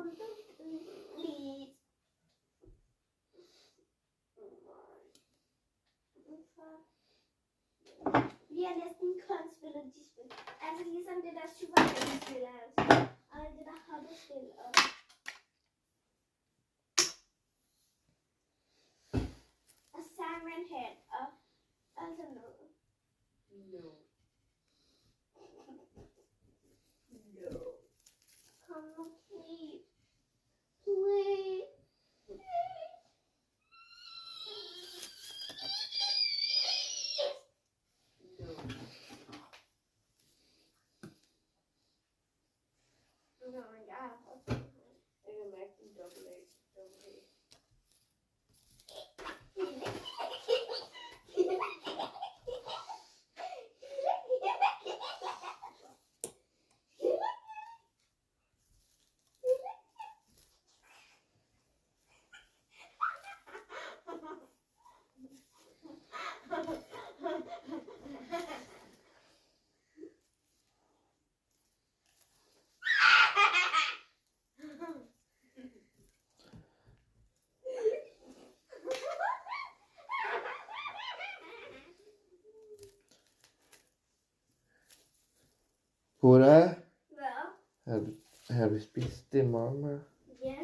Please. Vi har næsten kun spillet de spil. Altså ligesom det der survival-spil altså. Og det der hoppespil og... Og Siren Head og sådan noget. No. No. Kom nu, please. Please. Jeg kan mærke din dobbelt A. Bora, Hvad? har du spist det morgenmad? Ja.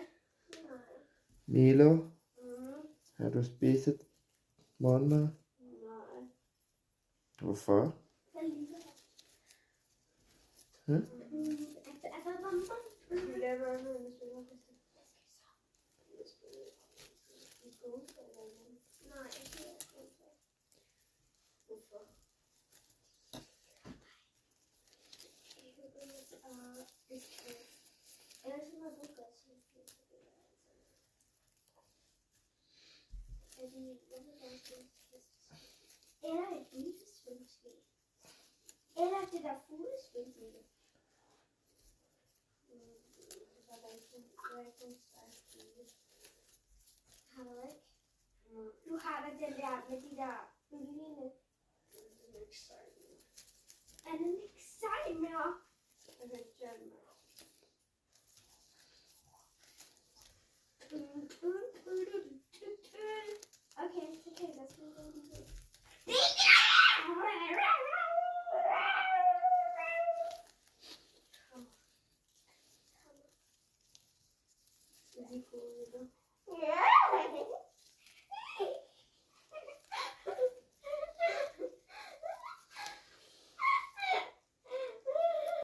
Milo, Mm. har du spist morgenmad? Nej. Hvorfor? Jeg lider. Hm? Altså, mamma. Vi laver noget, der spiller på det. Nej, ikke. Hvorfor? Ellers må du godt sige det. Fordi jeg vil gerne spille eller et lysespil måske. Eller det der fuglespil til det. Så er der ikke en stærk fugle. Har du ikke? Du har da den der med de der bølgende. Den er ikke sej mere. Er den ikke sej mere? Jeg kan ikke gøre det mere. Okay, så kan jeg godt spille den her. Skal vi gå videre?